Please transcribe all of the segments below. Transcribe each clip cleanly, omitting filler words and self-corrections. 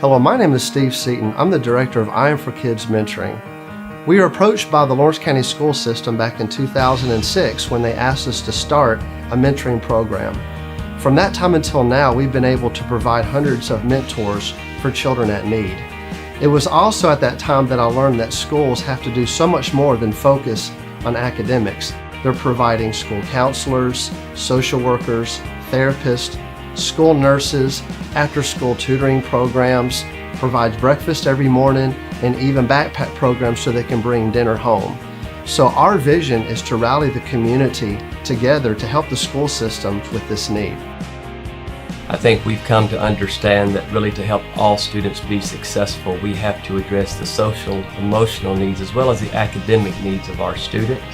Hello, my name is Steve Seaton. I'm the director of IAM4kids Mentoring. We were approached by the Lawrence County School System back in 2006 when they asked us to start a mentoring program. From that time until now, we've been able to provide hundreds of mentors for children at need. It was also at that time that I learned that schools have to do so much more than focus on academics. They're providing school counselors, social workers, therapists, school nurses, after-school tutoring programs, provides breakfast every morning, and even backpack programs so they can bring dinner home. So our vision is to rally the community together to help the school system with this need. I think we've come to understand that really to help all students be successful, we have to address the social, emotional needs as well as the academic needs of our students.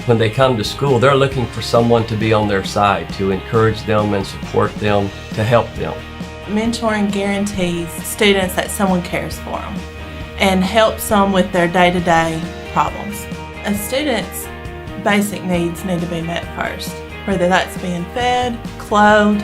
When they come to school, they're looking for someone to be on their side, to encourage them and support them, to help them. Mentoring guarantees students that someone cares for them and helps them with their day-to-day problems. A student's basic needs need to be met first, whether that's being fed, clothed,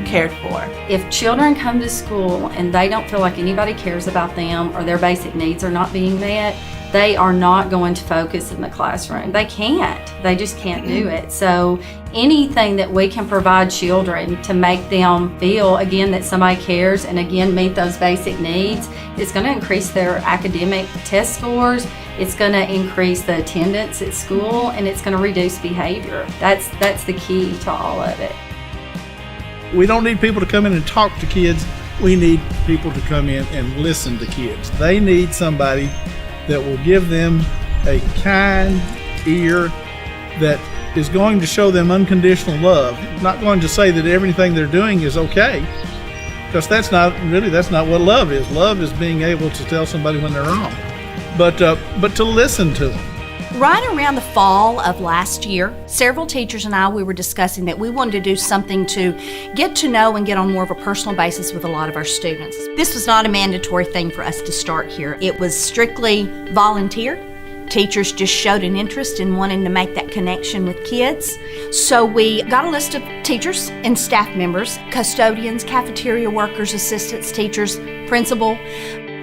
cared for. If children come to school and they don't feel like anybody cares about them or their basic needs are not being met, they are not going to focus in the classroom. They can't. They just can't do it. So anything that we can provide children to make them feel, again, that somebody cares and, again, meet those basic needs, is going to increase their academic test scores. It's going to increase the attendance at school, and it's going to reduce behavior. That's the key to all of it. We don't need people to come in and talk to kids. We need people to come in and listen to kids. They need somebody that will give them a kind ear that is going to show them unconditional love. Not going to say that everything they're doing is okay, because that's not what love is. Love is being able to tell somebody when they're wrong, but to listen to them. Right around the fall of last year, several teachers and I, we were discussing that we wanted to do something to get to know and get on more of a personal basis with a lot of our students. This was not a mandatory thing for us to start here. It was strictly volunteer. Teachers just showed an interest in wanting to make that connection with kids. So we got a list of teachers and staff members, custodians, cafeteria workers, assistants, teachers, principal.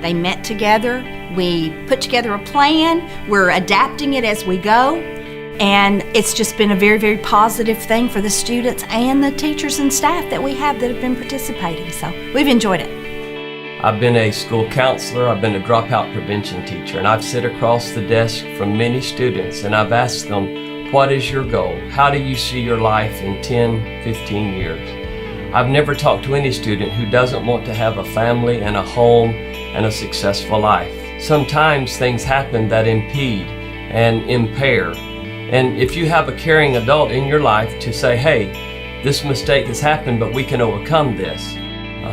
They met together, we put together a plan, we're adapting it as we go, and it's just been a very, very positive thing for the students and the teachers and staff that we have that have been participating, so we've enjoyed it. I've been a school counselor, I've been a dropout prevention teacher, and I've sit across the desk from many students and I've asked them, what is your goal? How do you see your life in 10, 15 years? I've never talked to any student who doesn't want to have a family and a home and a successful life. Sometimes things happen that impede and impair. And if you have a caring adult in your life to say, hey, this mistake has happened, but we can overcome this.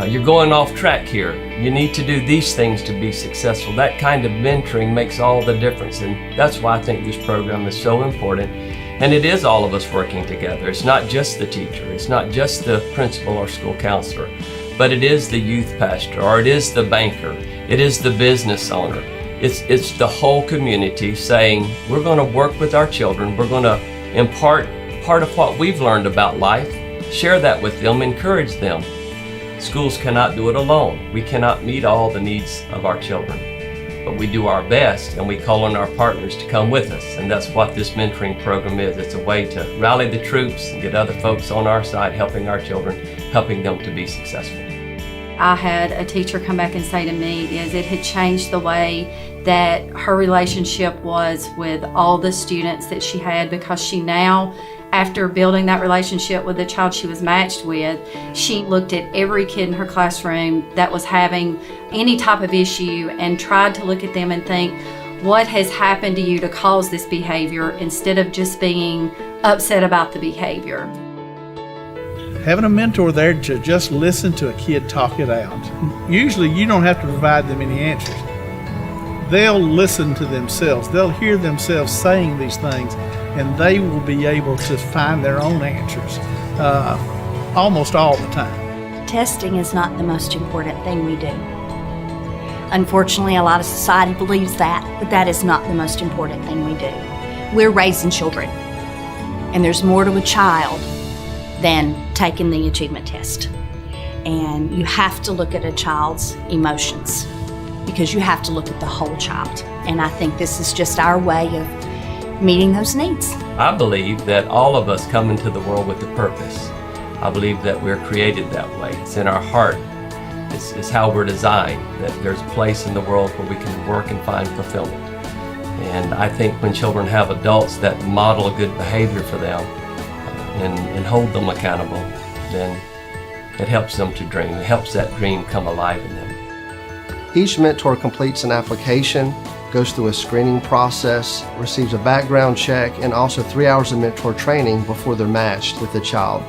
You're going off track here. You need to do these things to be successful. That kind of mentoring makes all the difference. And that's why I think this program is so important. And it is all of us working together. It's not just the teacher. It's not just the principal or school counselor. But it is the youth pastor, or it is the banker, it is the business owner. It's the whole community saying, we're going to work with our children, we're going to impart part of what we've learned about life, share that with them, encourage them. Schools cannot do it alone. We cannot meet all the needs of our children. But we do our best, and we call on our partners to come with us. And that's what this mentoring program is. It's a way to rally the troops and get other folks on our side, helping our children, helping them to be successful. I had a teacher come back and say to me is it had changed the way that her relationship was with all the students that she had, because she now, after building that relationship with the child she was matched with, she looked at every kid in her classroom that was having any type of issue and tried to look at them and think, what has happened to you to cause this behavior, instead of just being upset about the behavior. Having a mentor there to just listen to a kid talk it out. Usually you don't have to provide them any answers. They'll listen to themselves. They'll hear themselves saying these things, and they will be able to find their own answers almost all the time. Testing is not the most important thing we do. Unfortunately, a lot of society believes that, but that is not the most important thing we do. We're raising children, and there's more to a child than taking the achievement test. and you have to look at a child's emotions because you have to look at the whole child. And I think this is just our way of meeting those needs. I believe that all of us come into the world with a purpose. I believe that we're created that way. It's in our heart. It's how we're designed, that there's a place in the world where we can work and find fulfillment. And I think when children have adults that model good behavior for them and hold them accountable, then it helps them to dream. It helps that dream come alive in them. Each mentor completes an application, goes through a screening process, receives a background check, and also 3 hours of mentor training before they're matched with the child.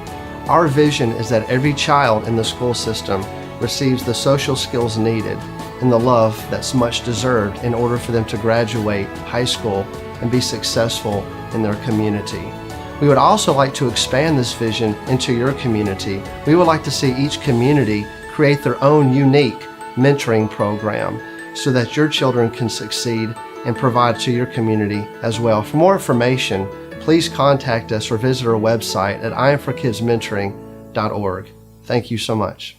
Our vision is that every child in the school system receives the social skills needed and the love that's much deserved in order for them to graduate high school and be successful in their community. We would also like to expand this vision into your community. We would like to see each community create their own unique mentoring program so that your children can succeed and provide to your community as well. For more information, please contact us or visit our website at IAM4kids Mentoring.org. Thank you so much.